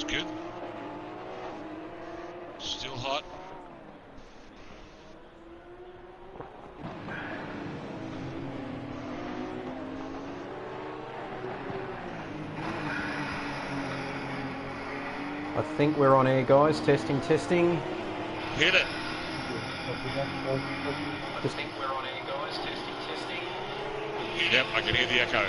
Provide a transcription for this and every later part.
good. Still hot. I think we're on air, guys. Testing. Hit it. I think we're on air, guys. Testing. Yep, I can hear the echo.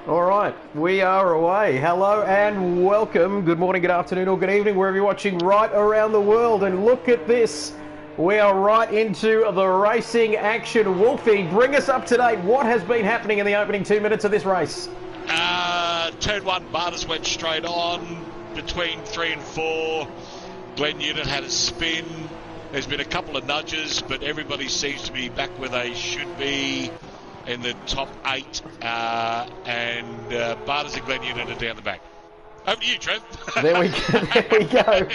All right, we are away. Hello and welcome. Good morning, good afternoon, or good evening, wherever you're watching right around the world. And look at this. We are right into the racing action. Wolfie, bring us up to date. What has been happening in the opening 2 minutes of this race? Turn 1, Barters went straight on. Between 3 and 4, Glen Newton had a spin. There's been a couple of nudges, but everybody seems to be back where they should be in the top 8. And Barters and Glen Newton are down the back. Over to you, Trev. There we go.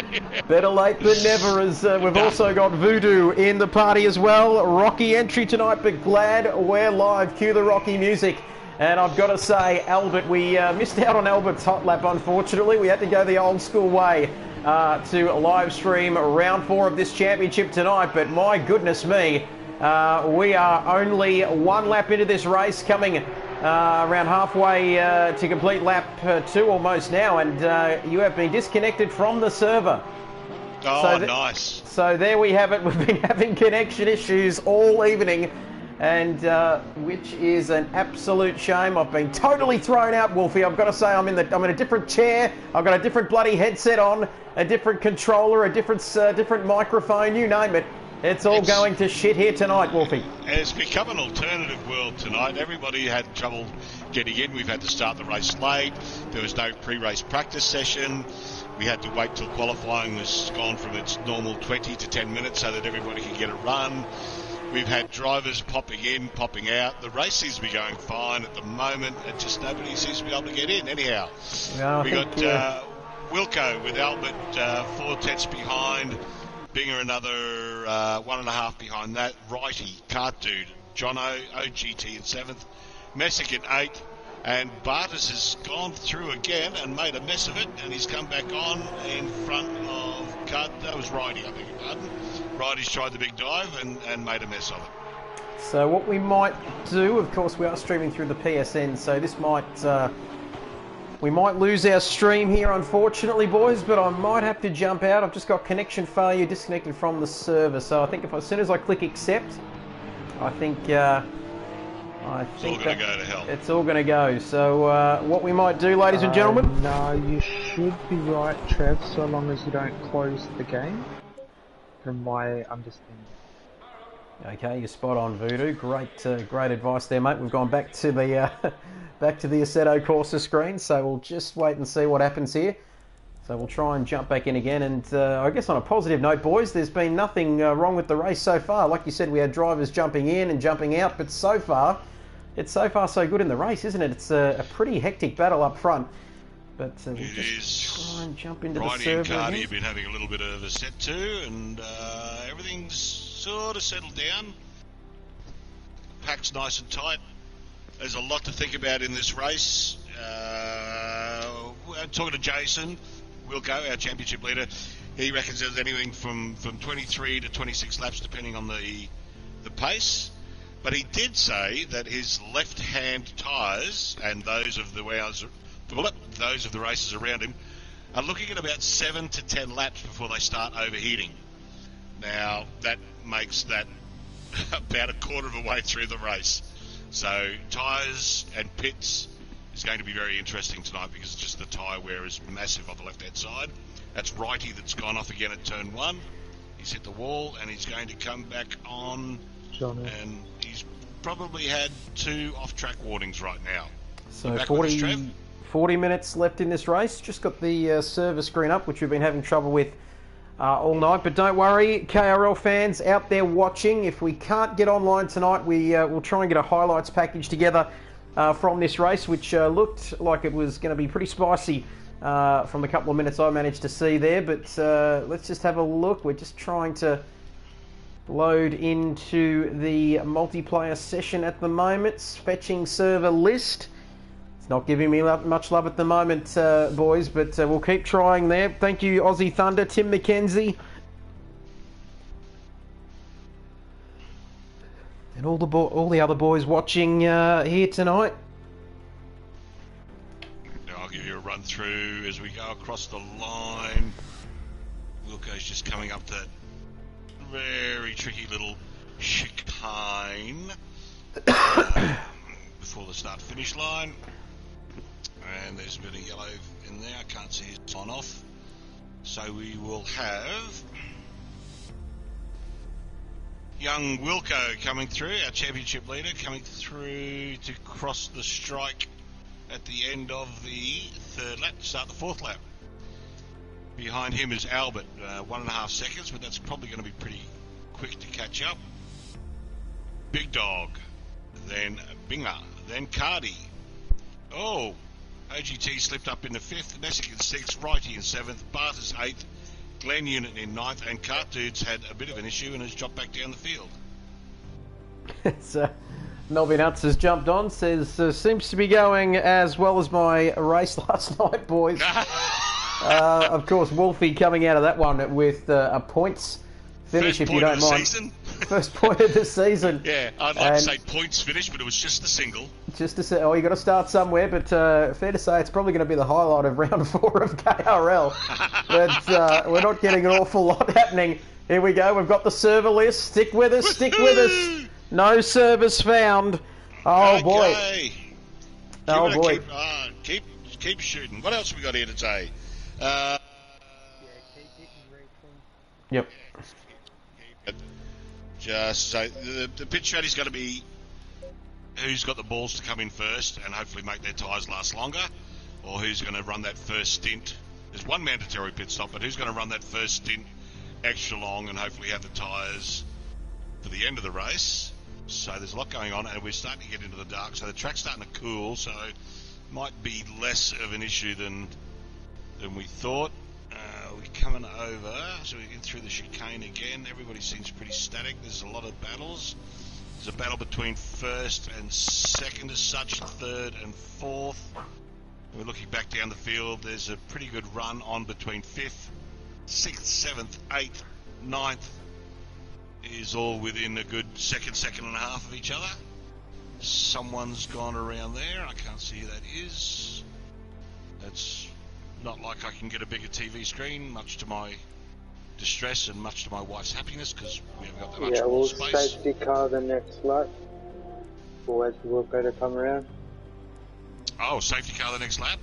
Better late than never, as we've also got Voodoo in the party as well. Rocky entry tonight, but glad we're live. Cue the Rocky music. And I've got to say, Albert, we missed out on Albert's hot lap, unfortunately. We had to go the old school way to live stream round 4 of this championship tonight. But my goodness me, we are only 1 lap into this race, coming around halfway to complete lap 2 almost now. And you have been disconnected from the server. Oh, so nice. So there we have it. We've been having connection issues all evening. And which is an absolute shame. I've been totally thrown out, Wolfie. I've got to say, I'm in a different chair. I've got a different bloody headset on, a different controller, a different microphone. You name it. It's going to shit here tonight, Wolfie. It's become an alternative world tonight. Everybody had trouble getting in. We've had to start the race late. There was no pre-race practice session. We had to wait till qualifying was gone from its normal 20 to 10 minutes so that everybody could get a run. We've had drivers popping in, popping out. The race seems to be going fine at the moment. It just nobody seems to be able to get in. Anyhow, we got Wilco with Albert 4 tenths behind. Binger another 1.5 behind that. Righty, Cart Dude, Jono, OGT in 7th. Messick in 8th. And Bartis has gone through again and made a mess of it. And he's come back on in front of Cart. That was Righty, I beg your pardon. Righty's tried the big dive and made a mess of it. So what we might do, of course, we are streaming through the PSN, so this might we might lose our stream here, unfortunately, boys. But I might have to jump out. I've just got connection failure, disconnected from the server. So I think as soon as I click accept, I think it's all going to go to hell. It's all going to go. So what we might do, ladies and gentlemen. No, you should be right, Trev, so long as you don't close the game. From my understanding. Okay, you're spot on, Voodoo. Great advice there, mate. We've gone back to the Assetto Corsa screen, so we'll just wait and see what happens here. So we'll try and jump back in again. And I guess on a positive note, boys, there's been nothing wrong with the race so far. Like you said, we had drivers jumping in and jumping out, but so far, it's so good in the race, isn't it? It's a pretty hectic battle up front. But we'll just try and jump into the server. Righty and Cardi have been having a little bit of a set too, and everything's sort of settled down. Pack's nice and tight. There's a lot to think about in this race. Talking to Jason Wilco, our championship leader, he reckons there's anything from 23 to 26 laps depending on the pace. But he did say that his left-hand tyres and those of the races around him are looking at about 7 to 10 laps before they start overheating. Now, that makes that about a quarter of a way through the race. So, tyres and pits is going to be very interesting tonight because just the tyre wear is massive on the left-hand side. That's Righty that's gone off again at turn 1. He's hit the wall and he's going to come back on. Johnny. And he's probably had 2 off-track warnings right now. So 40 minutes left in this race. Just got the server screen up, which we've been having trouble with all night. But don't worry, KRL fans out there watching, if we can't get online tonight, we'll try and get a highlights package together from this race, which looked like it was going to be pretty spicy from the couple of minutes I managed to see there. But let's just have a look. We're just trying to load into the multiplayer session at the moment. Fetching server list. It's not giving me much love at the moment, boys, but we'll keep trying there. Thank you, Aussie Thunder, Tim McKenzie. And all the other boys watching here tonight. I'll give you a run through as we go across the line. Wilco's just coming up that very tricky little chicane before the start-finish line. And there's a bit of yellow in there. I can't see his on off. So we will have young Wilco coming through, our championship leader, coming through to cross the strike at the end of the third lap, to start the fourth lap. Behind him is Albert, 1.5 seconds, but that's probably going to be pretty quick to catch up. Big Dog, then Binger, then Cardi. Oh, OGT slipped up in the 5th, Messick in 6th, Righty in 7th, Barters 8th, Glenn Unit in 9th, and Cartoods had a bit of an issue and has dropped back down the field. So, Melvin Nuts has jumped on, says, seems to be going as well as my race last night, boys. Of course, Wolfie coming out of that one with a points finish, if you don't mind. First point of the season. Yeah, I'd like to say points finish, but it was just a single. Just to say, you got to start somewhere, but fair to say it's probably going to be the highlight of round 4 of KRL. But we're not getting an awful lot happening. Here we go, we've got the server list. Stick with us, stick with us. No servers found. Oh, okay. Boy. Oh, boy. Keep shooting. What else have we got here today? Yep. Just so the pitch strategy's going to be who's got the balls to come in first and hopefully make their tyres last longer, or who's going to run that first stint. There's one mandatory pit stop, but who's going to run that first stint extra long and hopefully have the tyres for the end of the race. So there's a lot going on, and we're starting to get into the dark, so the track's starting to cool, so it might be less of an issue than we thought. We're coming over, so we're getting through the chicane again. Everybody seems pretty static. There's a lot of battles. There's a battle between first and second as such, third and fourth. We're looking back down the field. There's a pretty good run on between 5th, 6th, 7th, 8th, 9th. Is all within a good second and a half of each other. Someone's gone around there. I can't see who that is. That's not like I can get a bigger TV screen, much to my distress and much to my wife's happiness, because we haven't got that much more space. Yeah, we'll safety car the next lap. Always will better come around. Oh, safety car the next lap?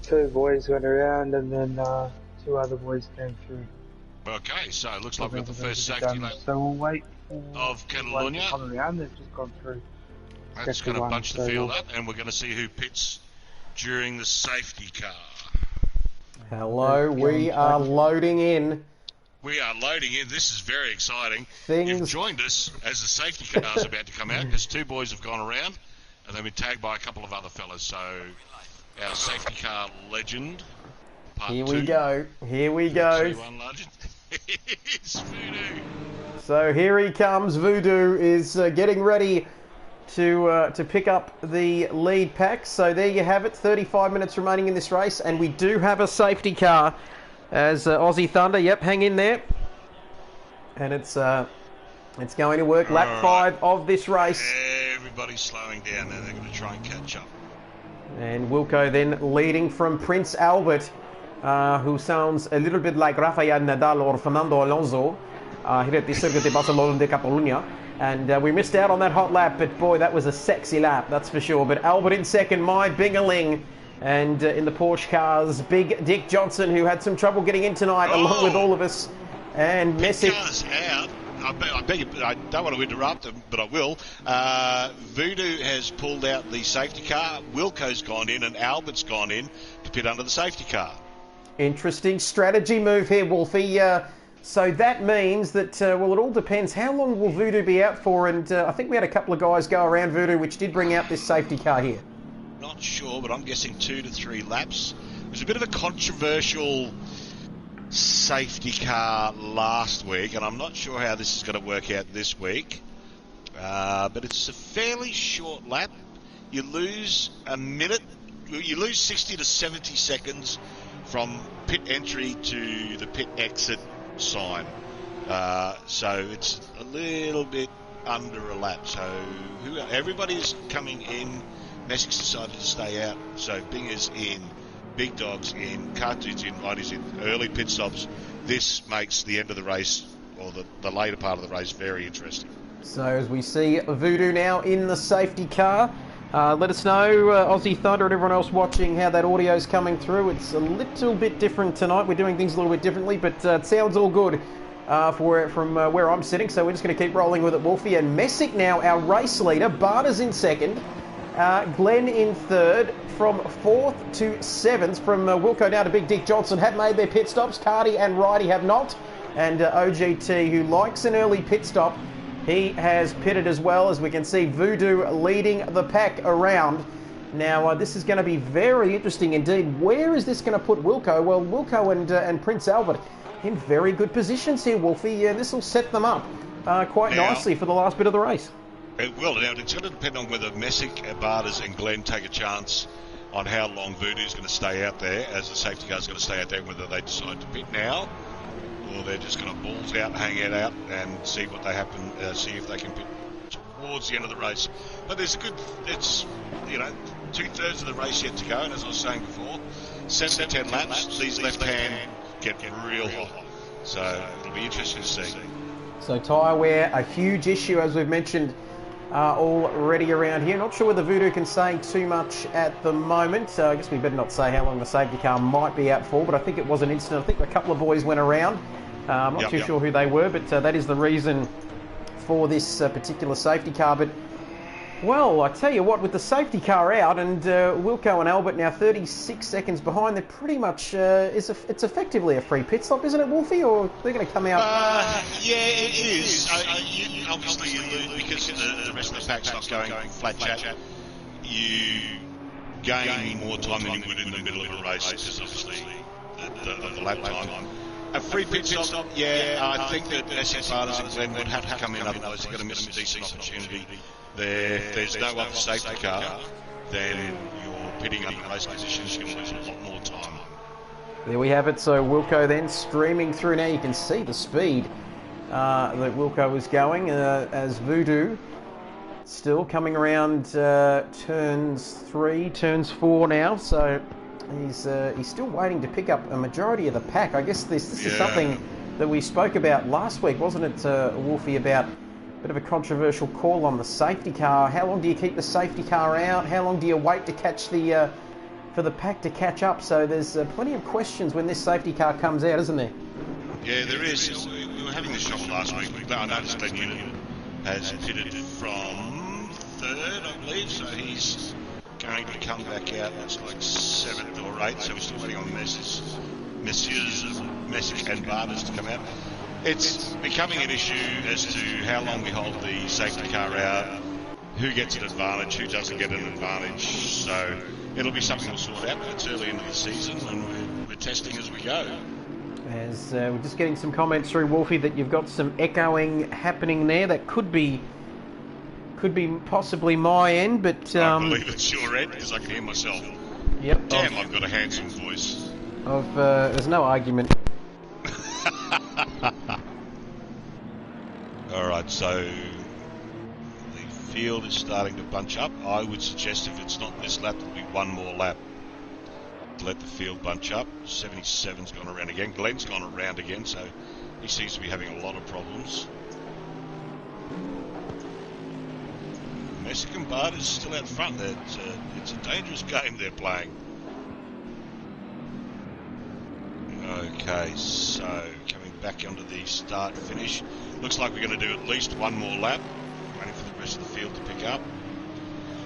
2 boys went around and then 2 other boys came through. Okay, so it looks like we've got the first safety lap so we'll wait for of Catalunya. Come around, they've just gone through. That's going to bunch the field up, and we're going to see who pits during the safety car. Hello, we are loading in. We are loading in. This is very exciting. You've joined us as the safety car is about to come out, because 2 boys have gone around, and they've been tagged by a couple of other fellas. So our safety car legend, part 2. Here we go. Here we go. T1 legend. It's Voodoo. So here he comes. Voodoo is getting ready to pick up the lead pack. So there you have it. 35 minutes remaining in this race, and we do have a safety car as Aussie Thunder. Yep, hang in there. And it's going to work. Lap 5 of this race. Everybody's slowing down now. They're going to try and catch up. And Wilco then leading from Prince Albert, who sounds a little bit like Rafael Nadal or Fernando Alonso here at the Circuit de Barcelona de Catalunya. And we missed out on that hot lap, but boy, that was a sexy lap, that's for sure. But Albert in second, my Bingerling. And in the Porsche cars, Big Dick Johnson, who had some trouble getting in tonight, along with all of us. And Messick. Car's out. I don't want to interrupt them, but I will. Voodoo has pulled out the safety car. Wilco's gone in, and Albert's gone in to pit under the safety car. Interesting strategy move here, Wolfie. So that means that, well, it all depends. How long will Voodoo be out for? And I think we had a couple of guys go around Voodoo, which did bring out this safety car here. Not sure, but I'm guessing 2 to 3 laps. It was a bit of a controversial safety car last week, and I'm not sure how this is going to work out this week. But it's a fairly short lap. You lose a minute you lose 60 to 70 seconds from pit entry to the pit exit sign. So it's a little bit under a lap. So everybody's coming in. Messick's decided to stay out. So Binger's in, Big Dog's in, Cartoon's in, Mighty's in, early pit stops. This makes the end of the race, or the later part of the race, very interesting. So as we see Voodoo now in the safety car, let us know, Aussie Thunder and everyone else watching, how that audio's coming through. It's a little bit different tonight. We're doing things a little bit differently, but it sounds all good from where I'm sitting. So we're just going to keep rolling with it, Wolfie. And Messick now our race leader. Barter's in second. Glenn in third. From 4th to 7th. From Wilco now to Big Dick Johnson have made their pit stops. Cardi and Righty have not. And OGT, who likes an early pit stop, he has pitted as well. As we can see, Voodoo leading the pack around. Now, this is going to be very interesting indeed. Where is this going to put Wilco? Well, Wilco and Prince Albert in very good positions here, Wolfie. This will set them up quite nicely for the last bit of the race. It will. Now, it's going to depend on whether Messick, Barters and Glenn take a chance on how long Voodoo's going to stay out there, as the safety car's going to stay out there, whether they decide to pit now, or they're just going to balls out, hang it out, and see what they happen. See if they can pit towards the end of the race. But there's a good. It's 2/3 of the race yet to go, and as I was saying before, 7 to 10 laps. These left hand get real hot, so it'll be interesting to see. So tyre wear, a huge issue, as we've mentioned already around here. Not sure whether Voodoo can say too much at the moment. I guess we better not say how long the safety car might be out for, but I think it was an incident. I think a couple of boys went around. I'm not too sure who they were, but that is the reason for this particular safety car. But, well, I tell you what, with the safety car out and Wilco and Albert now 36 seconds behind, they're pretty much, it's effectively a free pit stop, isn't it, Wolfie? Or they're going to come out? Yeah, it is. Obviously, you lose because the rest of the pack's not going flat chat. You gain more time than you would in the middle of a race because obviously the lap time. A free pit stop, I think that Messick, Barters and Glenn would have to come in, otherwise they're going to miss a decent opportunity. If there's no other safety car, then you're pitting under race conditions, you're going to lose a lot more time. There we have it. So Wilco then streaming through. Now you can see the speed that Wilco was going as Voodoo still coming around turns 3, turns 4 now. So he's still waiting to pick up a majority of the pack. I guess this is something that we spoke about last week, wasn't it, Wolfie, about a bit of a controversial call on the safety car. How long do you keep the safety car out? How long do you wait to catch for the pack to catch up? So there's plenty of questions when this safety car comes out, isn't there? Yeah, there is. We were having this trouble last week. I noticed Glenn Newton has pitted from 3rd, I believe, so he's going to come back out. It's like 7th or 8th, so we're still waiting on Messick and Barters to come out. It's becoming an issue as to how long we hold the safety car out, who gets an advantage, who doesn't get an advantage. So it'll be something we'll sort out. It's early into the season and we're testing as we go. As we're just getting some comments through, Wolfie, that you've got some echoing happening there. That could be possibly my end, but I believe it's your end because I can hear myself. Yep. Damn, I've got a handsome voice. There's no argument. Alright, so the field is starting to bunch up. I would suggest if it's not this lap, there'll be one more lap to let the field bunch up. 77's gone around again. Glenn's gone around again, so he seems to be having a lot of problems. Messick and Barters still out front. It's a dangerous game they're playing. Okay, so coming back onto the start finish. Looks like we're going to do at least one more lap. Waiting for the rest of the field to pick up.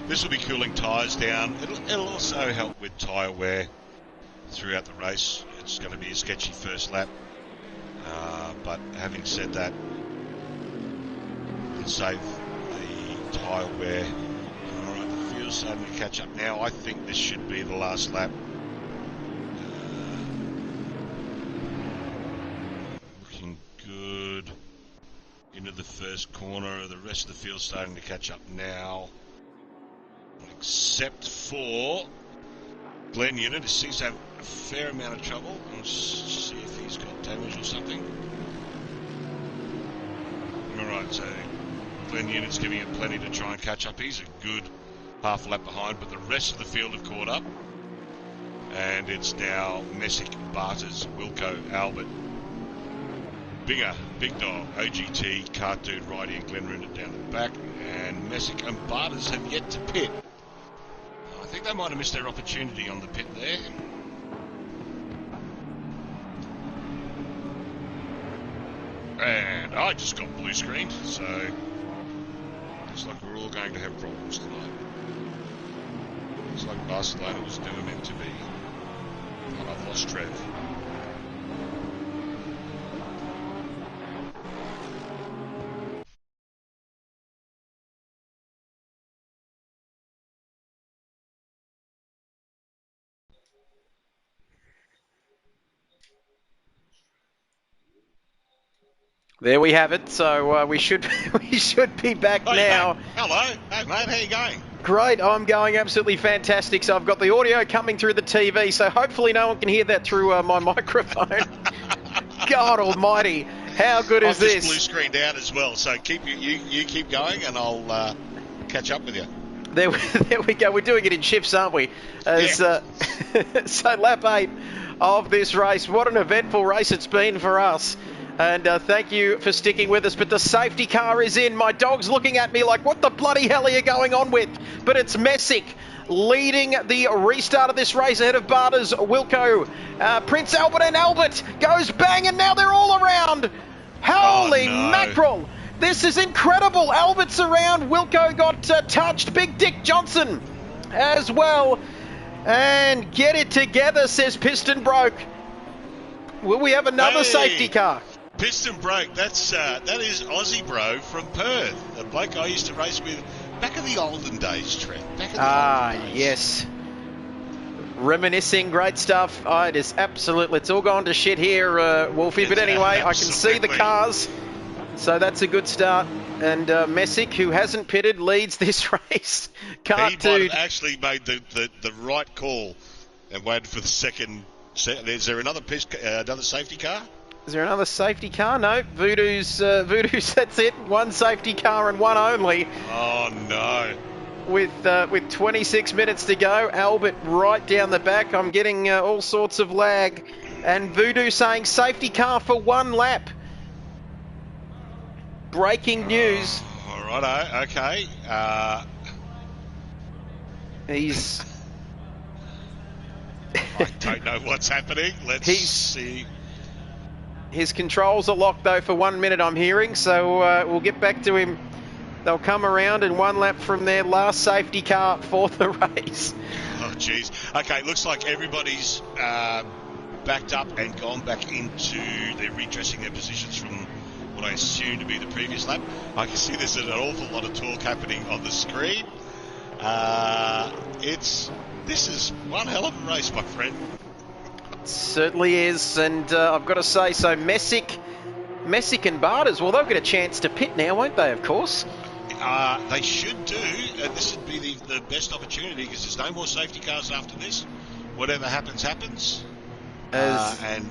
This will be cooling tyres down. It'll also help with tyre wear throughout the race. It's going to be a sketchy first lap. But having said that, it'll save the tyre wear. Alright, the field's starting to catch up now. I think this should be the last lap. Looking good. Into the first corner. The rest of the field's starting to catch up now. Except for Glenn Unit seems to have a fair amount of trouble. Let's see if he's got damage or something. Alright, so Glenn Unit's giving it plenty to try and catch up. He's a good half lap behind, but the rest of the field have caught up. And it's now Messick, Barters, Wilco, Albert, Binger, Big Dog, OGT, Cart Dude, Righty and Glenn Unit down the back. And Messick and Barters have yet to pit. I think they might have missed their opportunity on the pit there. And I just got blue screened, so looks like we're all going to have problems tonight. Looks like Barcelona was never meant to be. And I've lost Trev. There we have it. So we should be back now. Mate. Hello, hey mate, how you going? Great, I'm going absolutely fantastic. So I've got the audio coming through the TV, so hopefully no one can hear that through my microphone. God almighty, how good is this? I've just blue screened out as well, so you keep going and I'll catch up with you. There we go. We're doing it in shifts, aren't we? So lap 8 of this race. What an eventful race it's been for us. And thank you for sticking with us. But the safety car is in. My dog's looking at me like, what the bloody hell are you going on with? But it's Messick leading the restart of this race ahead of Barters, Wilco, Prince Albert, and Albert goes bang, and now they're all around. Holy mackerel. This is incredible. Albert's around. Wilco got touched. Big Dick Johnson as well. And get it together, says Piston Broke. Will we have another safety car? Piston Broke, that is Aussie Bro from Perth, the bloke I used to race with back in the olden days, Trent. Back in the olden days. Yes. Reminiscing, great stuff. It is absolutely, it's all gone to shit here, Wolfie. But anyway, I can see the cars, so that's a good start. And Messick, who hasn't pitted, leads this race. He might have actually made the right call and waited for the second. Is there another safety car? Is there another safety car? No. Voodoo's, that's it. One safety car and one only. Oh, no. With 26 minutes to go, Albert right down the back. I'm getting all sorts of lag. And Voodoo saying safety car for one lap. Breaking news. All right, okay. He's... I don't know what's happening. Let's see. His controls are locked, though, for 1 minute, I'm hearing. So we'll get back to him. They'll come around in one lap from their last safety car for the race. Oh, jeez. Okay, looks like everybody's backed up and gone back into... They're redressing their positions from what I assume to be the previous lap. I can see there's an awful lot of talk happening on the screen. This is one hell of a race, my friend. It certainly is, and I've got to say, so Messick and Barters, well, they'll get a chance to pit now, won't they, of course? They should do, and this would be the best opportunity because there's no more safety cars after this. Whatever happens, happens. And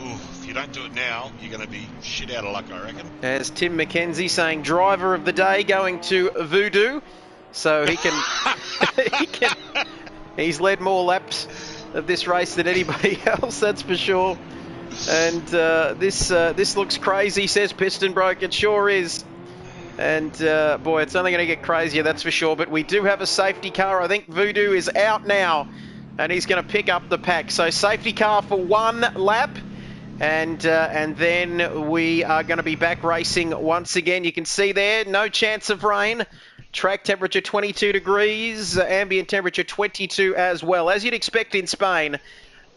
if you don't do it now, you're going to be shit out of luck, I reckon. As Tim McKenzie saying, driver of the day going to Voodoo, so he can... He's led more laps of this race than anybody else, that's for sure. And this looks crazy, says Piston Broke. It sure is. And boy, it's only going to get crazier, that's for sure. But we do have a safety car. I think Voodoo is out now, and he's going to pick up the pack. So safety car for one lap. And then we are going to be back racing once again. You can see there, no chance of rain. Track temperature 22 degrees, ambient temperature 22 as well, as you'd expect in Spain.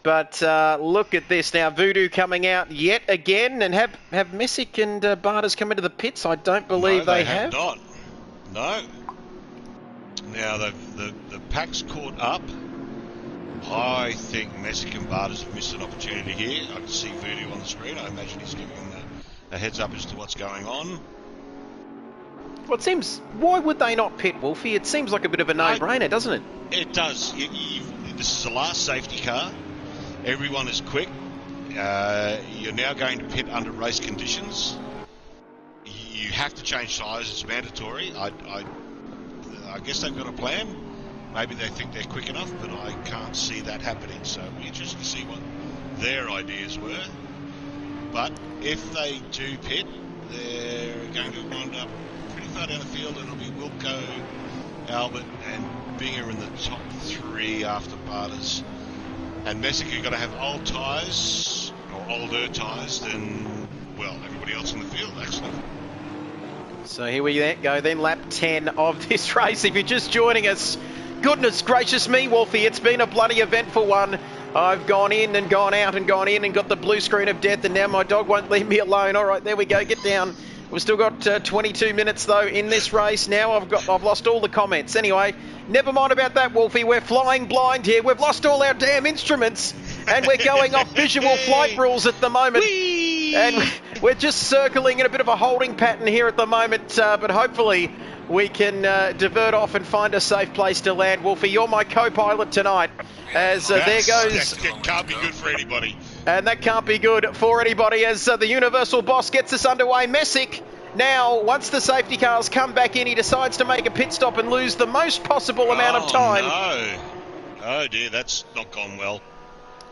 But look at this now, Voodoo coming out yet again, and have Messick and Barters come into the pits? I don't believe they have. Not. No. Now the pack's caught up. I think Messick and Barters have missed an opportunity here. I can see Voodoo on the screen. I imagine he's giving them a heads up as to what's going on. Well, it seems... Why would they not pit, Wolfie? It seems like a bit of a no-brainer, doesn't it? It does. this is the last safety car. Everyone is quick. You're now going to pit under race conditions. You have to change tyres. It's mandatory. I guess they've got a plan. Maybe they think they're quick enough, but I can't see that happening. So it'll be interesting to see what their ideas were. But if they do pit, they're going to wind up pretty far down the field, and it'll be Wilco, Albert, and Binger in the top 3 after Barters. And Messick are going to have old tyres, or older tyres than, well, everybody else in the field, actually. So here we go then, lap 10 of this race. If you're just joining us, goodness gracious me, Wolfie, it's been a bloody eventful one. I've gone in and gone out and gone in and got the blue screen of death, and now my dog won't leave me alone. All right, there we go, get down. We've still got 22 minutes, though, in this race. Now I've lost all the comments. Anyway, never mind about that, Wolfie. We're flying blind here. We've lost all our damn instruments, and we're going off visual flight rules at the moment. Whee! And we're just circling in a bit of a holding pattern here at the moment, but hopefully we can divert off and find a safe place to land. Wolfie, you're my co-pilot tonight, as there goes... That can't be good for anybody. And that can't be good for anybody, as the Universal Boss gets us underway. Messick, now, once the safety cars come back in, he decides to make a pit stop and lose the most possible amount of time. No. Oh dear, that's not gone well.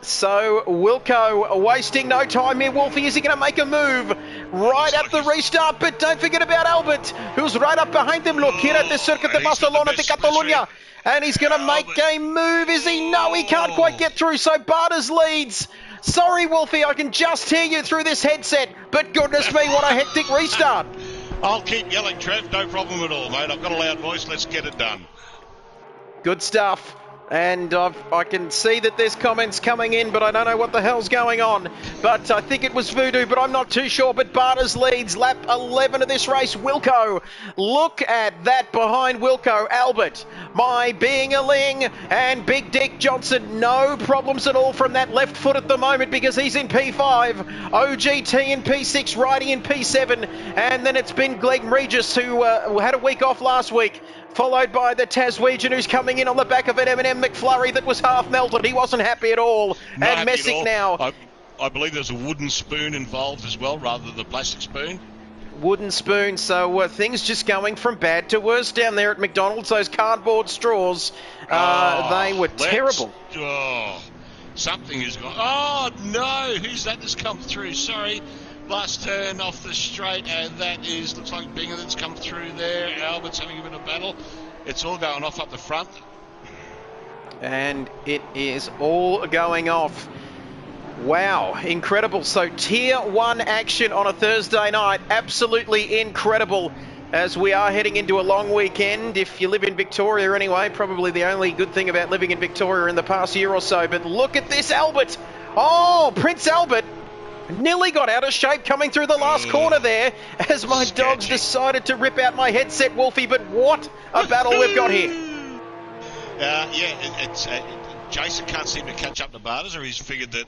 So, Wilco wasting no time here. Wolfie, is he going to make a move right at the restart? But don't forget about Albert, who's right up behind him. Look, here at the Circuit de Barcelona de Catalunya. And he's going to make a move, is he? No, he can't quite get through, so Barters leads. Sorry, Wolfie, I can just hear you through this headset, but goodness me, what a hectic restart. I'll keep yelling, Trev, no problem at all, mate. I've got a loud voice, let's get it done. Good stuff. And I can see that there's comments coming in, but I don't know what the hell's going on. But I think it was Voodoo, but I'm not too sure. But Barters leads lap 11 of this race. Wilco, look at that behind Wilco. Albert, my being-a-ling, and Big Dick Johnson. No problems at all from that left foot at the moment because he's in P5. OGT in P6, Righty in P7. And then it's been Glenn Regis, who had a week off last week, followed by the Taswegian, who's coming in on the back of an M&M McFlurry that was half melted. He wasn't happy at all. Not and Messick now. I believe there's a wooden spoon involved as well, rather than the plastic spoon. Wooden spoon, so things just going from bad to worse down there at McDonald's. Those cardboard straws, they were terrible. Something has gone. Oh, no, who's that that's come through? Sorry. Last turn off the straight, and that looks like Binger that's come through there. Albert's having a bit of battle. It's all going off up the front. And it is all going off. Wow, incredible. So tier 1 action on a Thursday night. Absolutely incredible, as we are heading into a long weekend. If you live in Victoria anyway, probably the only good thing about living in Victoria in the past year or so. But look at this, Albert. Oh, Prince Albert nearly got out of shape coming through the last corner there, as my dogs decided to rip out my headset, Wolfie. But what a battle we've got here. Jason can't seem to catch up to Barters, or he's figured that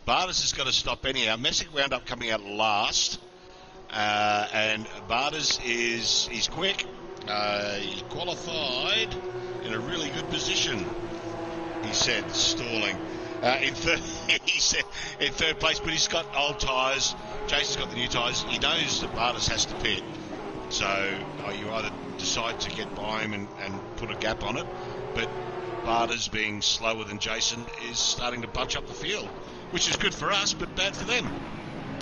Barters has got to stop anyhow. Messick wound up coming out last, and Barters he's quick. He qualified in a really good position, he said, stalling. In third place, but he's got old tyres. Jason's got the new tyres. He knows that Barters has to pit. So you either decide to get by him and put a gap on it, but Barters, being slower than Jason, is starting to bunch up the field, which is good for us, but bad for them.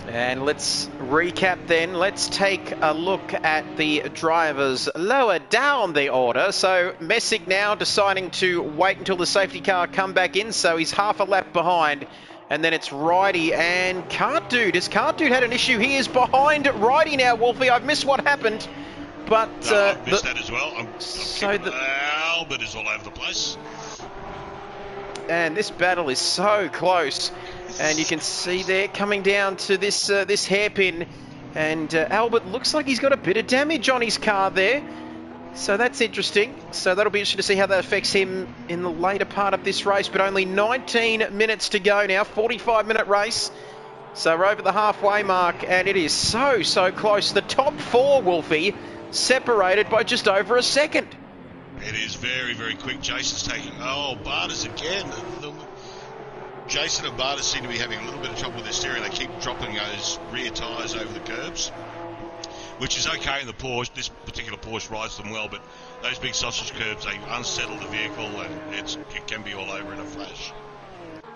And let's recap then. Let's take a look at the drivers lower down the order. So Messick now deciding to wait until the safety car come back in, so he's half a lap behind. And then it's Righty and Cart Dude. Has Cart Dude had an issue? He is behind Righty now, Wolfie. I've missed what happened. But I've missed that as well. Albert is all over the place. And this battle is so close. And you can see there coming down to this this hairpin, and Albert looks like he's got a bit of damage on his car there. So that's interesting. So that'll be interesting to see how that affects him in the later part of this race. But only 19 minutes to go now, 45-minute race. So we're over the halfway mark, and it is so close. The top 4, Wolfie, separated by just over a second. It is very, very quick. Jason's taking... Oh, Barters again. Jason and Barters seem to be having a little bit of trouble with their steering. They keep dropping those rear tyres over the curbs, which is okay in the Porsche. This particular Porsche rides them well, but those big sausage curbs, they unsettle the vehicle, and it can be all over in a flash.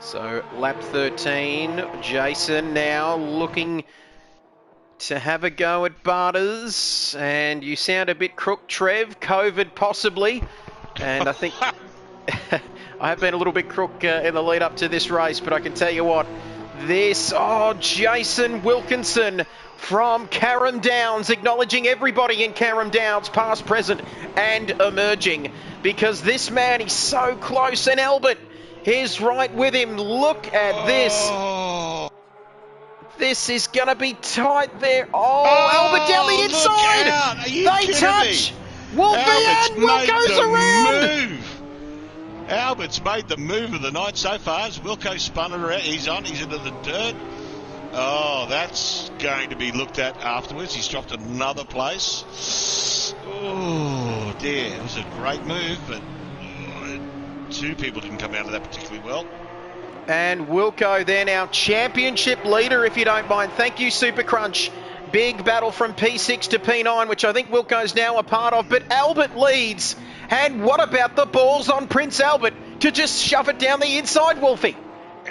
So, lap 13, Jason now looking to have a go at Barters, and you sound a bit crook, Trev. COVID possibly, and I think I have been a little bit crook in the lead up to this race, but I can tell you what, Jason Wilkinson from Carrum Downs, acknowledging everybody in Carrum Downs, past, present and emerging, because this man is so close, and Albert is right with him. Look at this. This is going to be tight there. Albert down the inside. They touch. Wolfie and Wilco's around. Move. Albert's made the move of the night so far. As Wilco spun it around, he's into the dirt. Oh, that's going to be looked at afterwards. He's dropped another place. Oh, dear. It was a great move, but two people didn't come out of that particularly well. And Wilco then, our championship leader, if you don't mind. Thank you, Super Crunch. Big battle from P6 to P9, which I think Wilco's now a part of, but Albert leads. And what about the balls on Prince Albert to just shove it down the inside, Wolfie?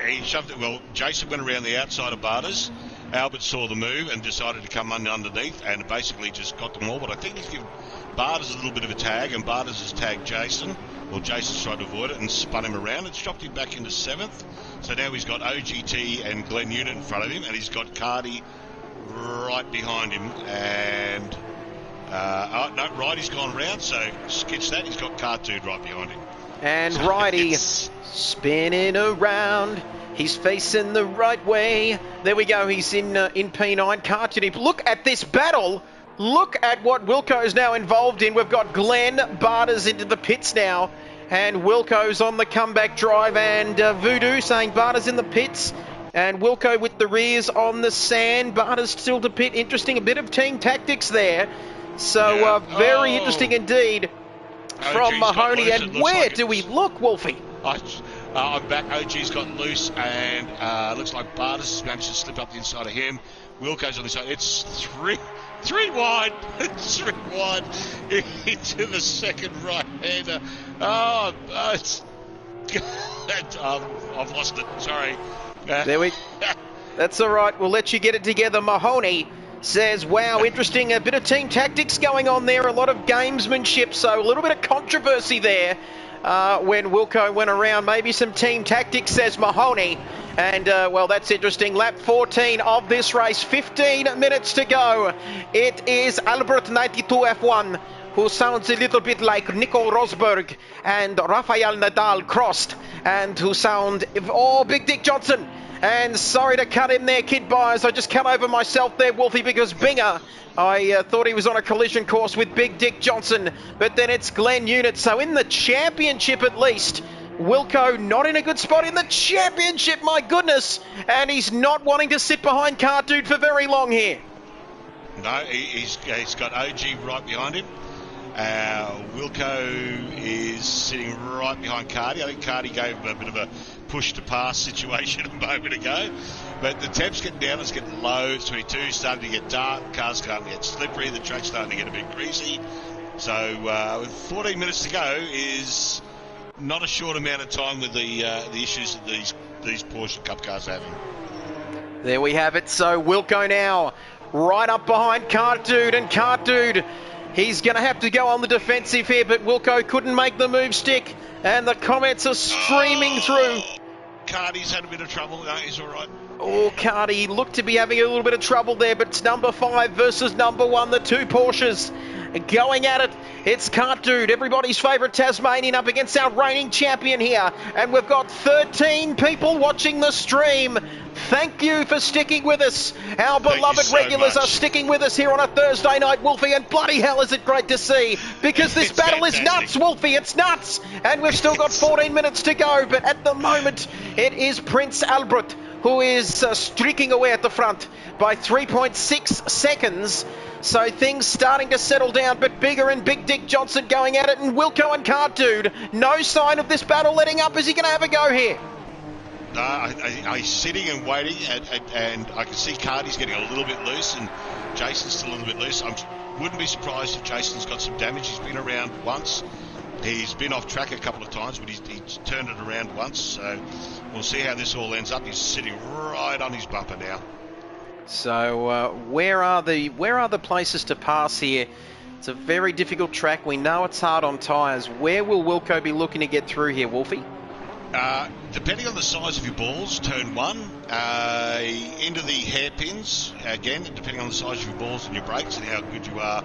He shoved it. Well, Jason went around the outside of Barters. Albert saw the move and decided to come underneath and basically just got them all. But I think he's given Barters a little bit of a tag, and Barters has tagged Jason. Well, Jason's tried to avoid it and spun him around. It's dropped him back into 7th. So now he's got OGT and Glenn Unit in front of him, and he's got Cardi right behind him. And Righty's gone round, so sketch that. He's got Cartoon right behind him. And so Righty spinning around. He's facing the right way. There we go. He's in P9. Cartoon. Look at this battle. Look at what Wilco is now involved in. We've got Glenn Barters into the pits now, and Wilco's on the comeback drive, and Voodoo saying Barters in the pits, and Wilco with the rears on the sand. Barters still to pit. Interesting, a bit of team tactics there. So very interesting indeed from Mahoney. And where do we look, Wolfie? I'm back. OG's got loose, and looks like Barters has managed to slip up the inside of him. Wilco's on the side. It's three wide. 3 wide into the second right-hander. I've lost it. Sorry. That's all right. We'll let you get it together. Mahoney says, wow, interesting. A bit of team tactics going on there. A lot of gamesmanship. So a little bit of controversy there when Wilco went around. Maybe some team tactics, says Mahoney. And, well, that's interesting. Lap 14 of this race, 15 minutes to go. It is Albert 92F1, who sounds a little bit like Nico Rosberg and Rafael Nadal crossed, and who sound, Big Dick Johnson. And sorry to cut him there, Kid Byers. I just cut over myself there, Wolfie, because Binger, I thought he was on a collision course with Big Dick Johnson, but then it's Glenn Unit. So in the championship at least, Wilco not in a good spot in the championship, my goodness. And he's not wanting to sit behind Cartoon for very long here. No, he's got OG right behind him. Wilco is sitting right behind Cardi. I think Cardi gave him a bit of a push to pass situation a moment ago. But the temp's getting down, it's getting low. 22 starting to get dark, cars starting to get slippery, the track's starting to get a bit greasy. So with 14 minutes to go is not a short amount of time with the issues that these Porsche Cup cars are having. There we have it. So Wilco now right up behind Cartoon, and Cartoon, he's going to have to go on the defensive here, but Wilco couldn't make the move stick, and the comments are streaming through. Cardi's had a bit of trouble. No, he's all right. Oh, Cardi looked to be having a little bit of trouble there, but it's number 5 versus number 1, the two Porsches going at it. It's Cartoon, everybody's favourite Tasmanian, up against our reigning champion here. And we've got 13 people watching the stream. Thank you for sticking with us. Our beloved regulars are sticking with us here on a Thursday night, Wolfie, and bloody hell is it great to see, because this battle is nuts, Wolfie, it's nuts. And we've still got 14 minutes to go, but at the moment it is Prince Albert who is streaking away at the front by 3.6 seconds. So things starting to settle down, but Bigger and Big Dick Johnson going at it, and Wilco and Cart Dude, no sign of this battle letting up. Is he going to have a go here? He's sitting and waiting, and I can see Carty's getting a little bit loose, and Jason's still a little bit loose. I wouldn't be surprised if Jason's got some damage. He's been around once. He's been off track a couple of times, but he's turned it around once. So we'll see how this all ends up. He's sitting right on his bumper now. So where are the places to pass here? It's a very difficult track. We know it's hard on tyres. Where will Wilco be looking to get through here, Wolfie? Depending on the size of your balls, turn 1, into the hairpins, again, depending on the size of your balls and your brakes and how good you are.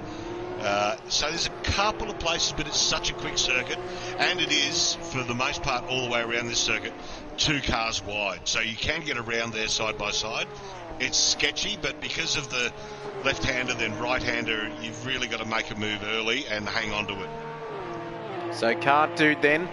So there's a couple of places, but it's such a quick circuit, and it is, for the most part, all the way around this circuit, 2 cars wide. So you can get around there side by side. It's sketchy, but because of the left-hander, then right-hander, you've really got to make a move early and hang on to it. So Cart Dude then,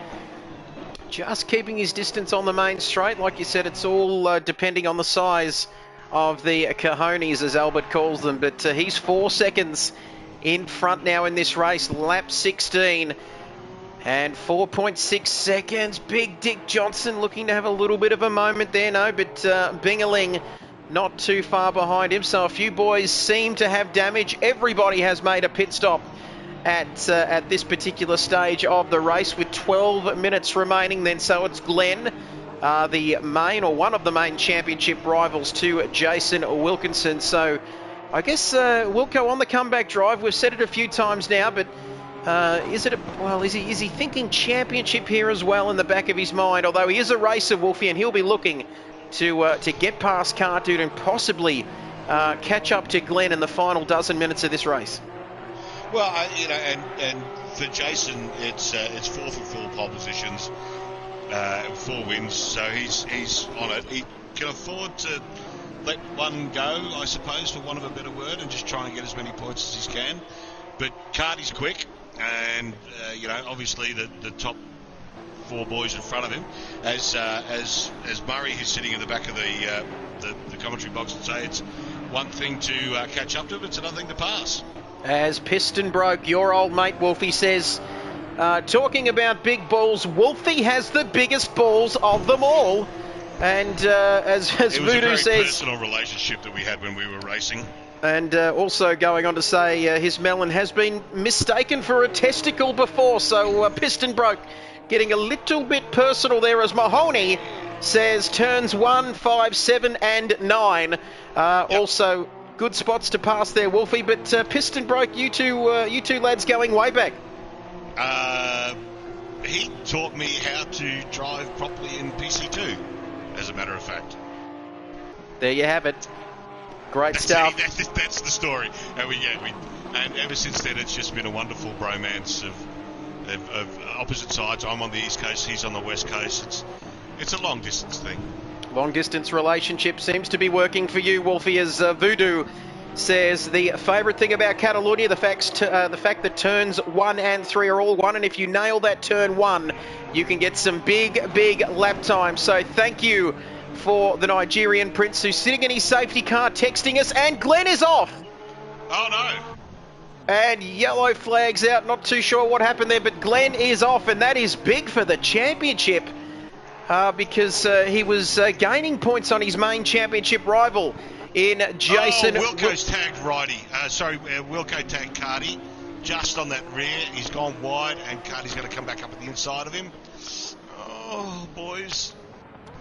just keeping his distance on the main straight. Like you said, it's all depending on the size of the cojones, as Albert calls them. But he's 4 seconds in front now in this race, lap 16. And 4.6 seconds. Big Dick Johnson looking to have a little bit of a moment there. No, but Bingaling not too far behind him. So a few boys seem to have damage. Everybody has made a pit stop at this particular stage of the race with 12 minutes remaining then. So it's Glenn, the main, or one of the main championship rivals to Jason Wilkinson. So I guess Wilco on the comeback drive. We've said it a few times now, but is he thinking championship here as well in the back of his mind? Although he is a racer, Wolfie, and he'll be looking to get past Cart Dude and possibly catch up to Glenn in the final dozen minutes of this race. Well, and for Jason, it's 4 for 4 pole positions, 4 wins, so he's on it. He can afford to let one go, I suppose, for want of a better word, and just try and get as many points as he can. But Carty's quick, and obviously the top 4 boys in front of him, as Murray, who's sitting in the back of the commentary box, would say, it's one thing to catch up to, but it's another thing to pass. As Piston Broke, your old mate Wolfie says, talking about big balls, Wolfie has the biggest balls of them all. And as Voodoo says, it was a very personal relationship that we had when we were racing. And also going on to say his melon has been mistaken for a testicle before. So Piston Broke getting a little bit personal there, as Mahoney says turns 1, 5, 7 and 9. Yep. Also good spots to pass there, Wolfie. But Piston Broke, you two lads going way back. He taught me how to drive properly in PC2, as a matter of fact. There you have it. Great stuff. That's the story. And ever since then, it's just been a wonderful bromance of opposite sides. I'm on the East Coast, he's on the West Coast. It's a long distance thing. Long distance relationship seems to be working for you, Wolfie, as Voodoo says the favourite thing about Catalonia, the fact that turns 1 and 3 are all 1, and if you nail that turn 1, you can get some big lap time. So thank you for the Nigerian Prince, who's sitting in his safety car texting us, and Glenn is off. Oh no. And yellow flags out, not too sure what happened there, but Glenn is off, and that is big for the championship. Because he was gaining points on his main championship rival in Jason. Oh, Wilco's tagged righty. Wilco tagged Carty just on that rear. He's gone wide, and Carty's going to come back up at the inside of him. Oh, boys.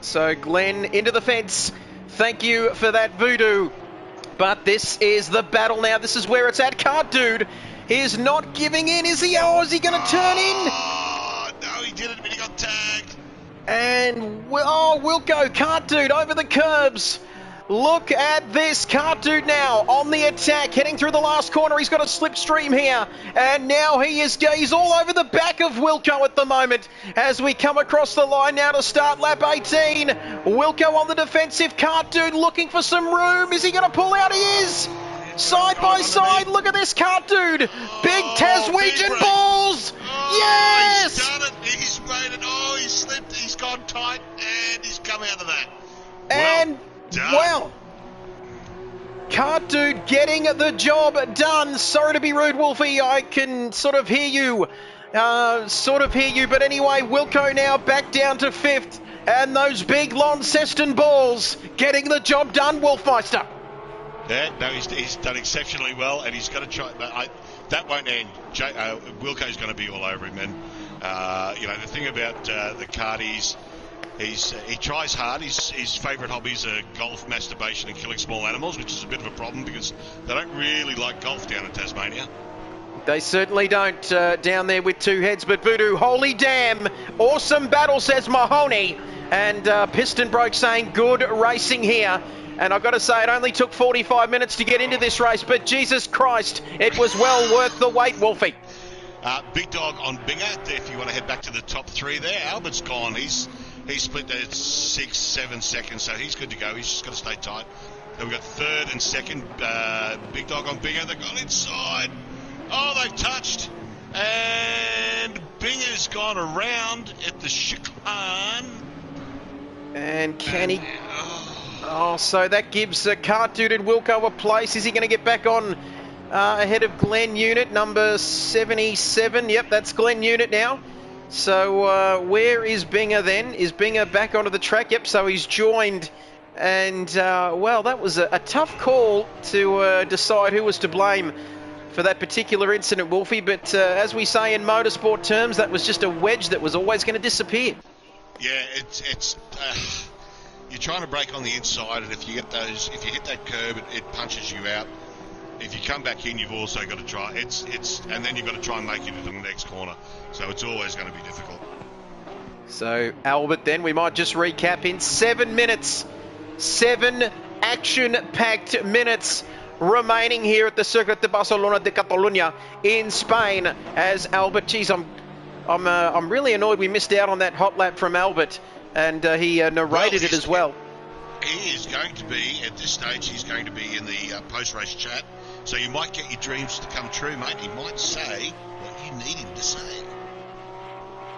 So Glenn into the fence. Thank you for that, Voodoo. But this is the battle now. This is where it's at. Cart Dude is not giving in, is he? Oh, is he going to turn in? No, he didn't, but he got tagged. And, Wilco, Cart Dude over the curbs. Look at this. Cart Dude now on the attack, heading through the last corner. He's got a slipstream here. And now he's all over the back of Wilco at the moment as we come across the line now to start lap 18. Wilco on the defensive. Cart Dude looking for some room. Is he going to pull out? He is. Side by side. Look at this, Cart Dude. Big Taswegian balls. Yes! He's done it. He's made it. Oh, he's slipped. He's gone tight, and he's come out of that. And, done. well, Cart Dude getting the job done. Sorry to be rude, Wolfie. I can sort of hear you. But anyway, Wilco now back down to 5th. And those big Launceston balls getting the job done, Wolfmeister. Yeah, no, he's done exceptionally well, and he's got to try. That won't end. Wilco's going to be all over him, and the thing about the cart is he tries hard. His favourite hobbies are golf, masturbation, and killing small animals, which is a bit of a problem because they don't really like golf down in Tasmania. They certainly don't down there with 2 heads, but Voodoo, holy damn, awesome battle, says Mahoney. And Piston Broke saying good racing here. And I've got to say, it only took 45 minutes to get into this race, but Jesus Christ, it was well worth the wait, Wolfie. Big Dog on Binger, if you want to head back to the top 3 there. Albert's gone. He's split there 6-7 seconds, so he's good to go. He's just got to stay tight. Then we've got 3rd and 2nd. Big Dog on Binger. They've gone inside. Oh, they've touched. And Binger's gone around at the chicane. And can he... Oh, so that gives Cart Dude and Wilco a place. Is he going to get back on ahead of Glenn Unit, number 77? Yep, that's Glenn Unit now. So where is Binger then? Is Binger back onto the track? Yep, so he's joined. And, well, that was a tough call to decide who was to blame for that particular incident, Wolfie. But as we say in motorsport terms, that was just a wedge that was always going to disappear. Yeah, it's you're trying to brake on the inside, and if you hit that curb, it punches you out. If you come back in, you've also got to try. And then you've got to try and make it into the next corner. So it's always going to be difficult. So Albert, then we might just recap in 7 minutes, 7 action-packed minutes remaining here at the Circuit de Barcelona de Catalunya in Spain. As Albert, geez, I'm really annoyed we missed out on that hot lap from Albert. And he narrated it as well. He is going to be, at this stage, he's going to be in the post-race chat. So you might get your dreams to come true, mate. He might say what you need him to say.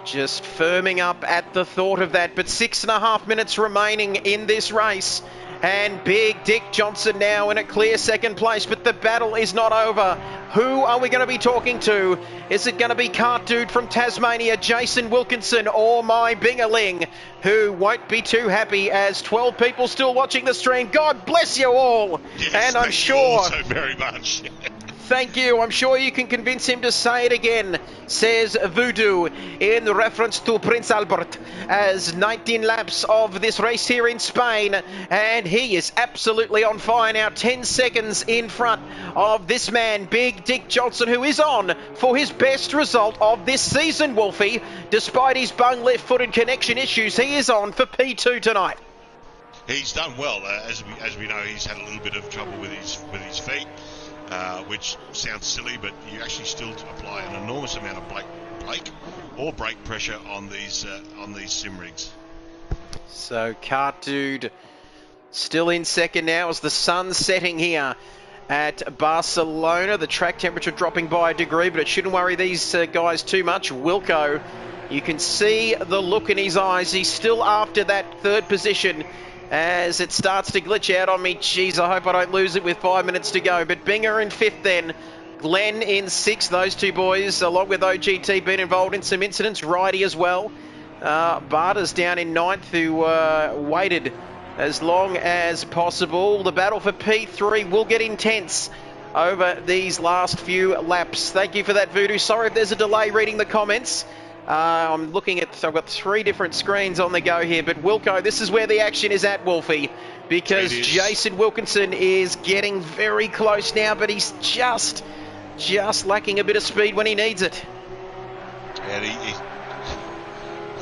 Just firming up at the thought of that. But 6.5 minutes remaining in this race. And Big Dick Johnson now in a clear 2nd place. But the battle is not over. Who are we going to be talking to? Is it going to be Cart Dude from Tasmania, Jason Wilkinson, or my Bingerling, who won't be too happy as 12 people still watching the stream? God bless you all. Yes, and I'm sure... you all so very much. Thank you. I'm sure you can convince him to say it again, says Voodoo in reference to Prince Albert, as 19 laps of this race here in Spain, and he is absolutely on fire now, 10 seconds in front of this man, Big Dick Johnson, who is on for his best result of this season, Wolfie. Despite his bung left-footed connection issues, he is on for P2 tonight. He's done well. As we know, he's had a little bit of trouble with his feet. Which sounds silly, but you actually still apply an enormous amount of brake pressure on these sim rigs. So Cart Dude still in 2nd now as the sun's setting here at Barcelona. The track temperature dropping by a degree, but it shouldn't worry these guys too much. Wilco, you can see the look in his eyes. He's still after that 3rd position. As it starts to glitch out on me. Jeez, I hope I don't lose it with 5 minutes to go. But Binger in 5th then. Glenn in 6th. Those 2 boys, along with OGT, been involved in some incidents. Righty as well. Barter's down in 9th, who waited as long as possible. The battle for P3 will get intense over these last few laps. Thank you for that, Voodoo. Sorry if there's a delay reading the comments. I'm looking at, I've got 3 different screens on the go here, but Wilco, this is where the action is at, Wolfie, because Jason Wilkinson is getting very close now, but he's just lacking a bit of speed when he needs it. And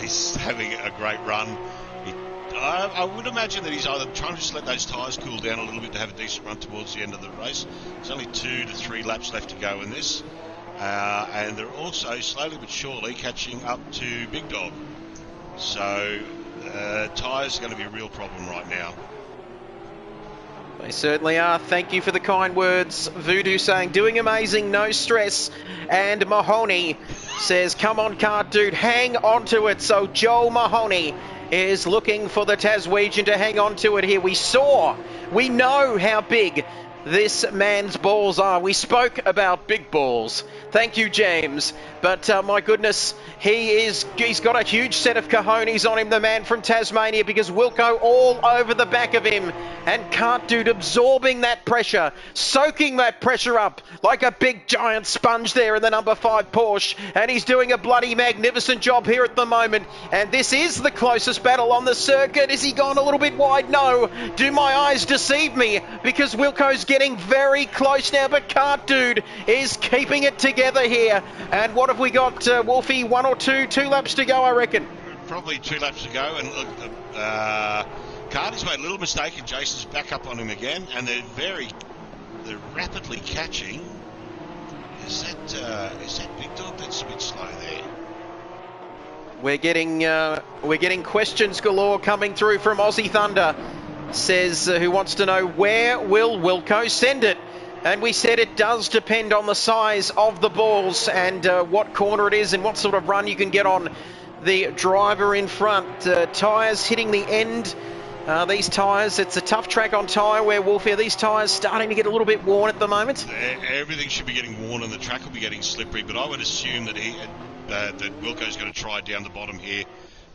he's having a great run. I would imagine that he's either trying to just let those tyres cool down a little bit to have a decent run towards the end of the race. There's only 2 to 3 laps left to go in this. And they're also slowly but surely catching up to Big Dog. So tyres are going to be a real problem right now. They certainly are. Thank you for the kind words. Voodoo saying, doing amazing, no stress. And Mahoney says, come on, Cart Dude, hang on to it. So Joel Mahoney is looking for the Taswegian to hang on to it here. We know how big this man's balls are. We spoke about big balls. Thank you, James. But my goodness, he's got a huge set of cojones on him, the man from Tasmania, because Wilco all over the back of him. And Cart Dude absorbing that pressure, soaking that pressure up like a big giant sponge there in the number 5 Porsche. And he's doing a bloody magnificent job here at the moment. And this is the closest battle on the circuit. Is he gone a little bit wide? No. Do my eyes deceive me? Because Wilco's getting very close now, but Cart Dude is keeping it together here. And what have we got, Wolfie? 1 or 2 laps to go, I reckon. Probably 2 laps to go, and look, Carty's made a little mistake, and Jason's back up on him again, and they're rapidly catching. Is that Big Dog that's a bit slow there? We're getting questions galore coming through from Aussie Thunder. Says who wants to know, where will Wilco send it? And we said it does depend on the size of the balls and what corner it is and what sort of run you can get on the driver in front. Tyres hitting the end. These tyres, it's a tough track on tyre wear, Wolfie. These tyres starting to get a little bit worn at the moment. Everything should be getting worn and the track will be getting slippery, but I would assume that that Wilco's going to try down the bottom here,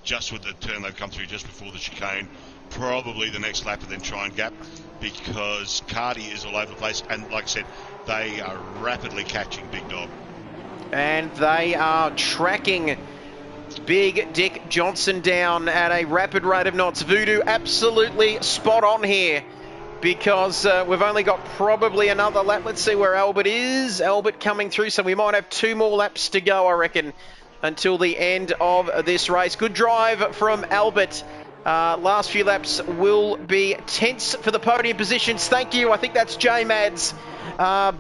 just with the turn they've come through just before the chicane. Probably the next lap and then try and gap, because Carty is all over the place, and like I said, they are rapidly catching Big Dog. And they are tracking Big Dick Johnson down at a rapid rate of knots. Voodoo absolutely spot on here, because we've only got probably another lap. Let's see where Albert is. Albert coming through, so we might have 2 more laps to go, I reckon, until the end of this race. Good drive from Albert. Last few laps will be tense for the podium positions. Thank you. I think that's J Mads,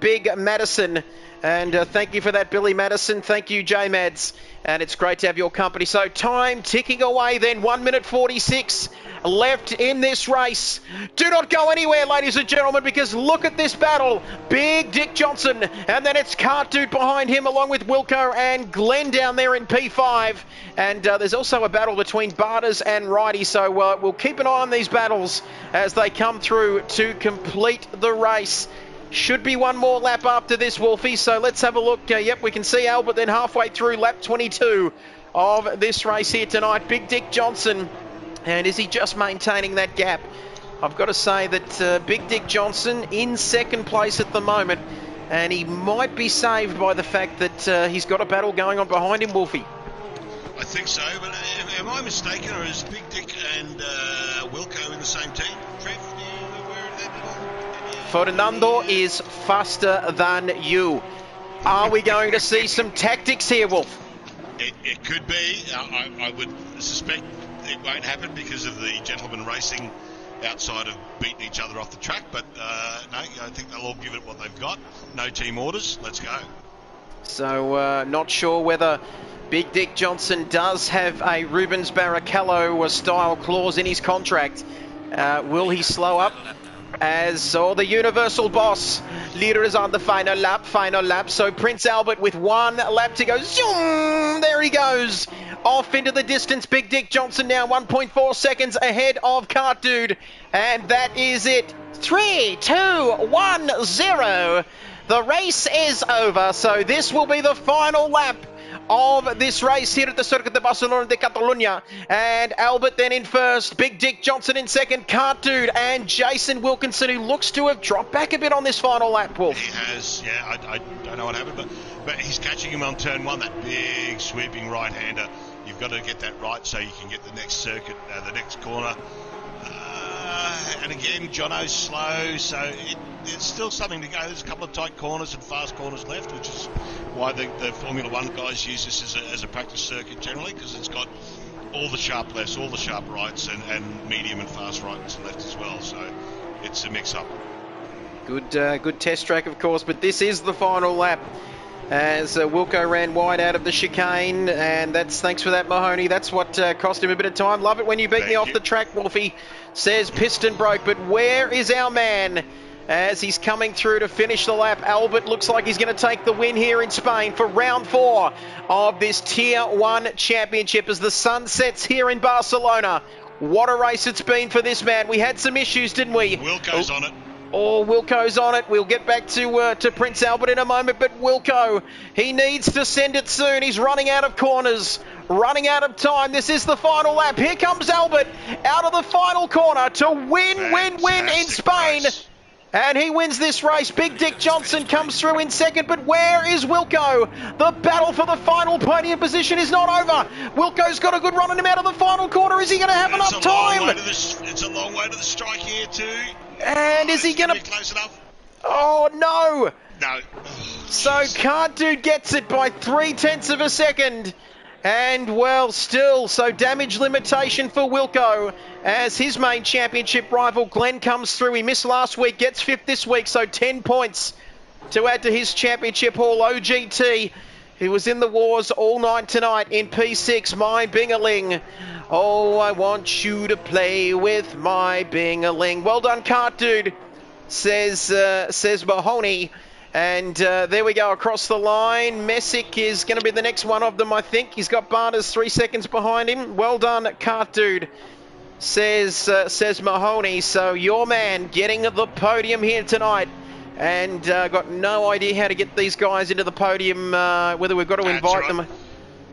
Big Madison. And thank you for that, Billy Madison. Thank you, J Mads. And it's great to have your company. So time ticking away then. 1 minute 46 left in this race. Do not go anywhere, ladies and gentlemen, because look at this battle. Big Dick Johnson, and then it's Cart Dude behind him, along with Wilco and Glenn down there in P5. And there's also a battle between Barters and Righty, so we'll keep an eye on these battles as they come through to complete the race. Should be one more lap after this, Wolfie, so let's have a look. Yep, we can see Albert then halfway through lap 22 of this race here tonight. Big Dick Johnson. And is he just maintaining that gap? I've got to say that Big Dick Johnson in second place at the moment, and he might be saved by the fact that he's got a battle going on behind him, Wolfie. I think so, but am I mistaken, or is Big Dick and Wilco in the same team? Trev, Fernando is faster than you. Are we going to see some tactics here, Wolf? It could be. I would suspect it won't happen because of the gentlemen racing outside of beating each other off the track, but no, I think they'll all give it what they've got. No team orders. Let's go. So not sure whether Big Dick Johnson does have a Rubens Barrichello style clause in his contract. Will he slow up? As the universal boss leader is on the final lap. So Prince Albert with 1 lap to go. Zoom! There he goes. Off into the distance. Big Dick Johnson now 1.4 seconds ahead of Cart Dude. And that is it. 3, 2, 1, 0. The race is over. So this will be the final lap of this race here at the Circuit de Barcelona de Catalunya. And Albert then in first, Big Dick Johnson in second, Cart Dude and Jason Wilkinson, who looks to have dropped back a bit on this final lap, Wolf. He has, yeah, I don't know what happened, but he's catching him on turn 1, that big sweeping right-hander. You've got to get that right so you can get the next circuit, the next corner. And again, Jono's slow, so it's still something to go. There's a couple of tight corners and fast corners left, which is why the Formula 1 guys use this as a practice circuit generally, because it's got all the sharp lefts, all the sharp rights, and medium and fast rights and lefts as well. So it's a mix-up. Good test track, of course, but this is the final lap. As Wilco ran wide out of the chicane, and that's thanks for that, Mahoney. That's what cost him a bit of time. Love it when you beat me off the track, Wolfie. Says piston broke, but where is our man? as he's coming through to finish the lap. Albert looks like he's going to take the win here in Spain for round 4 of this Tier 1 championship as the sun sets here in Barcelona. What a race it's been for this man. We had some issues, didn't we? Wilco's on it. Oh, Wilco's on it. We'll get back to Prince Albert in a moment, but Wilco, he needs to send it soon. He's running out of corners, running out of time. This is the final lap. Here comes Albert out of the final corner to win in Spain. Race. And he wins this race. Big Dick Johnson comes through in second, but where is Wilco? The battle for the final podium position is not over. Wilco's got a good run on him out of the final corner. Is he going to have enough time? It's a long way to the strike here too. And is he going to... close enough? Oh, no. No. So Card Dude gets it by 0.3 of a second. And, well, still, so damage limitation for Wilco as his main championship rival Glenn comes through. He missed last week, gets 5th this week, so 10 points to add to his championship haul. OGT, who was in the wars all night tonight in P6, my Bingaling. Oh, I want you to play with my Bingaling. Well done, Cart Dude, says Mahoney. And there we go across the line. Messick is going to be the next one of them, I think. He's got Barnes 3 seconds behind him. Well done, Cart Dude, says Mahoney. So your man getting the podium here tonight. And got no idea how to get these guys into the podium, whether we've got to invite them.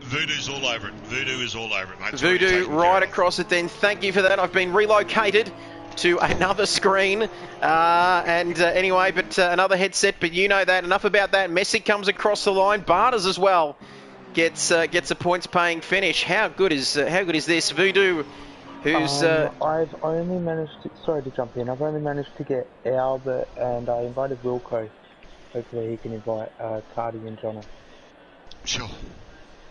Voodoo's all over it. Voodoo is all over it, mate. Voodoo right across it then. Thank you for that. I've been relocated to another screen. Anyway, but another headset, but you know that. Enough about that. Messi comes across the line. Barters as well gets a points-paying finish. How good is this? Voodoo, who's... I've only managed to... Sorry to jump in. I've only managed to get Albert, and I invited Wilco. Hopefully he can invite Cardi and Jono. Sure.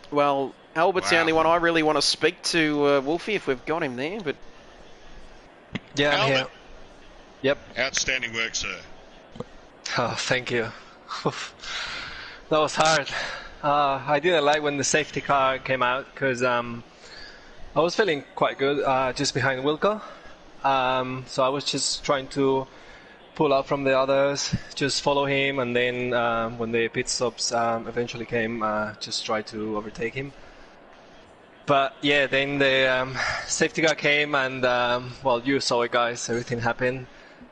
Well, Albert's the only one I really want to speak to, Wolfie, if we've got him there, but... Yeah, I'm here. Yep. Outstanding work, sir. Oh, thank you. That was hard. I didn't like when the safety car came out because I was feeling quite good just behind Wilco. So I was just trying to pull out from the others, just follow him, and then when the pit stops eventually came, just try to overtake him. But yeah, then the safety car came, and well, you saw it, guys. Everything happened.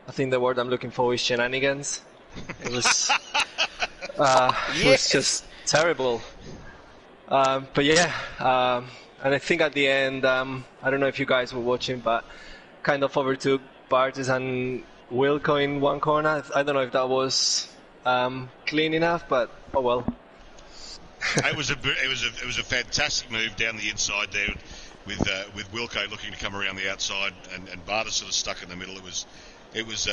I think the word I'm looking for is shenanigans. It was, it was just terrible. But yeah, and I think at the end, I don't know if you guys were watching, but kind of overtook Bartes and Wilco in one corner. I don't know if that was clean enough, but oh well. It was a fantastic move down the inside there with Wilco looking to come around the outside and Bartes sort of stuck in the middle. It was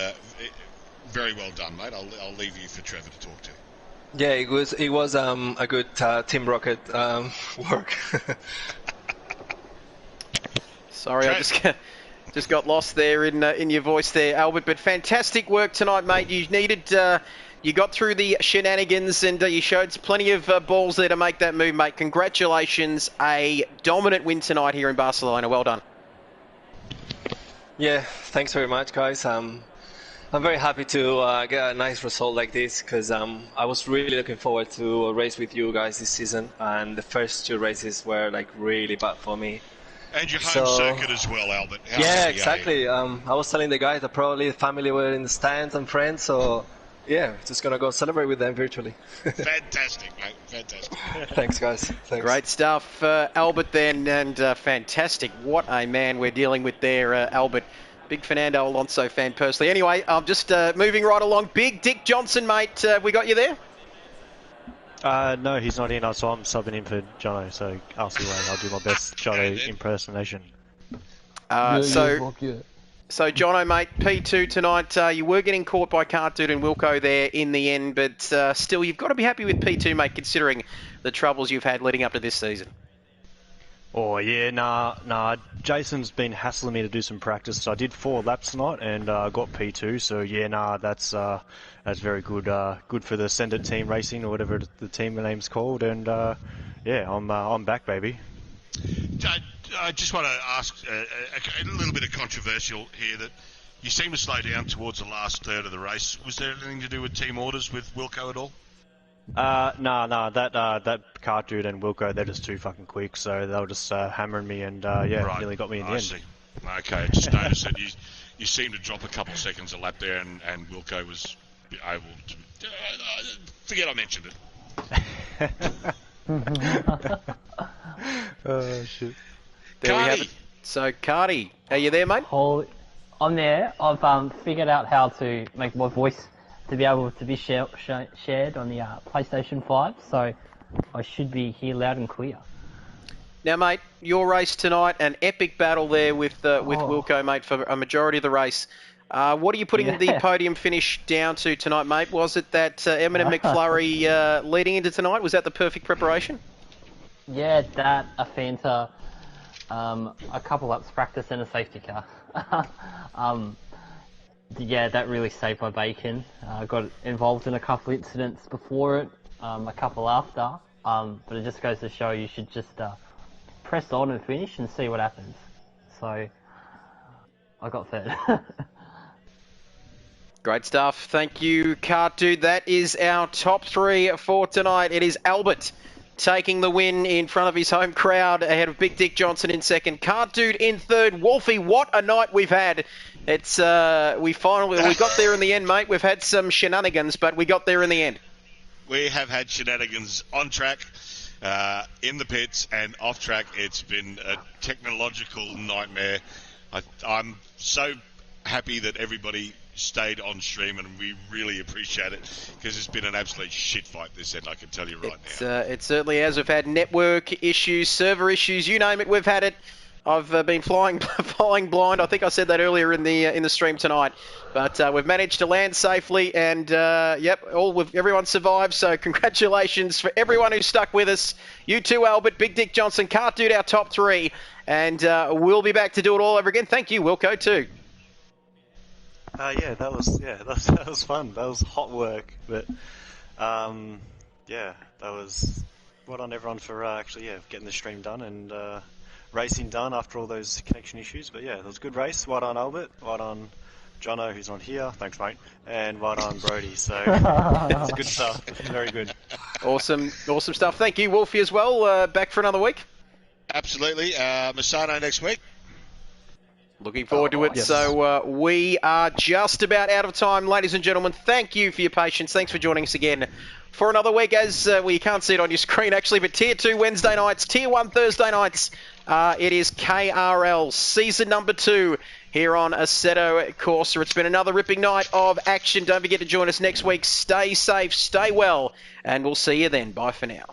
very well done, mate. I'll leave you for Trevor to talk to. Yeah, it was a good Team Rocket work. Sorry, I just got lost there in your voice there, Albert. But fantastic work tonight, mate. You needed. You got through the shenanigans and you showed plenty of balls there to make that move, mate. Congratulations. A dominant win tonight here in Barcelona. Well done. Yeah, thanks very much, guys. I'm very happy to get a nice result like this because I was really looking forward to a race with you guys this season, and the first 2 races were like really bad for me. And your home circuit as well, Albert. Yeah, exactly. I was telling the guys that probably the family were in the stands and friends, so yeah, just gonna go celebrate with them virtually. Fantastic, mate. Fantastic. Thanks, guys. Thanks. Great stuff, Albert. Then and fantastic. What a man we're dealing with there, Albert. Big Fernando Alonso fan personally. Anyway, I'm just moving right along. Big Dick Johnson, mate. We got you there? No, he's not in, so I'm subbing in for Jono, so ask me when I'll do my best Jono impersonation. So Jono, mate, P2 tonight. You were getting caught by Cartoon and Wilco there in the end, but still, you've got to be happy with P2, mate, considering the troubles you've had leading up to this season. Oh, yeah, nah. Jason's been hassling me to do some practice, so I did 4 laps tonight and got P2, so yeah, nah, that's very good. Good for the Send It Team Racing, or whatever the team name's called, and yeah, I'm back, baby. I just want to ask a little bit of controversial here that You seem to slow down towards the last third of the race. Was there anything to do with team orders with Wilco at all? No, that cart dude and Wilco, they're just too fucking quick, so they were just hammering me and nearly got me in the end. See. Okay, I just noticed that you seemed to drop a couple of seconds a lap there, and Wilco was able to. Forget I mentioned it. Oh shit! There we have it. So, Cardi, are you there, mate? I'm there. I've figured out how to make my voice to be able to be shared on the PlayStation 5, so I should be here loud and clear. Now, mate, your race tonight, an epic battle there with Wilco, mate, for a majority of the race. What are you putting the podium finish down to tonight, mate? Was it that Eminem McFlurry leading into tonight? Was that the perfect preparation? Yeah, that, a Fanta, a couple laps practice and a safety car. Yeah, that really saved my bacon. I got involved in a couple incidents before it, a couple after, but it just goes to show you should just press on and finish and see what happens. So, I got third. Great stuff. Thank you, Cart Dude. That is our top three for tonight. It is Albert taking the win in front of his home crowd ahead of Big Dick Johnson in second. Cart Dude in third. Wolfie, what a night we've had. It's we got there in the end, mate. We've had some shenanigans, but we got there in the end. We have had shenanigans on track, in the pits, and off track. It's been a technological nightmare. I'm so happy that everybody stayed on stream, and we really appreciate it, because it's been an absolute shit fight this end, I can tell you right now. It certainly has. We've had network issues, server issues, you name it, we've had it. I've been flying blind. I think I said that earlier in the stream tonight, but we've managed to land safely, and everyone survived. So congratulations for everyone who stuck with us. You too, Albert, Big Dick Johnson, Cart Dude, our top three, and we'll be back to do it all over again. Thank you, Wilco, too. That was fun. That was hot work, but that was well done everyone for getting the stream done and racing done after all those connection issues. But yeah, it was a good race. Well done, Albert. Well done, Jono, who's not here. Thanks, mate. And well done, Brody. So it's good stuff. Very good. Awesome stuff. Thank you, Wolfie, as well. Back for another week. Absolutely. Masano next week. Looking forward to it. Yes. So we are just about out of time, ladies and gentlemen. Thank you for your patience. Thanks for joining us again for another week. As you can't see it on your screen, actually, but Tier 2 Wednesday nights, Tier 1 Thursday nights. It is KRL Season number 2 here on Assetto Corsa. It's been another ripping night of action. Don't forget to join us next week. Stay safe, stay well, and we'll see you then. Bye for now.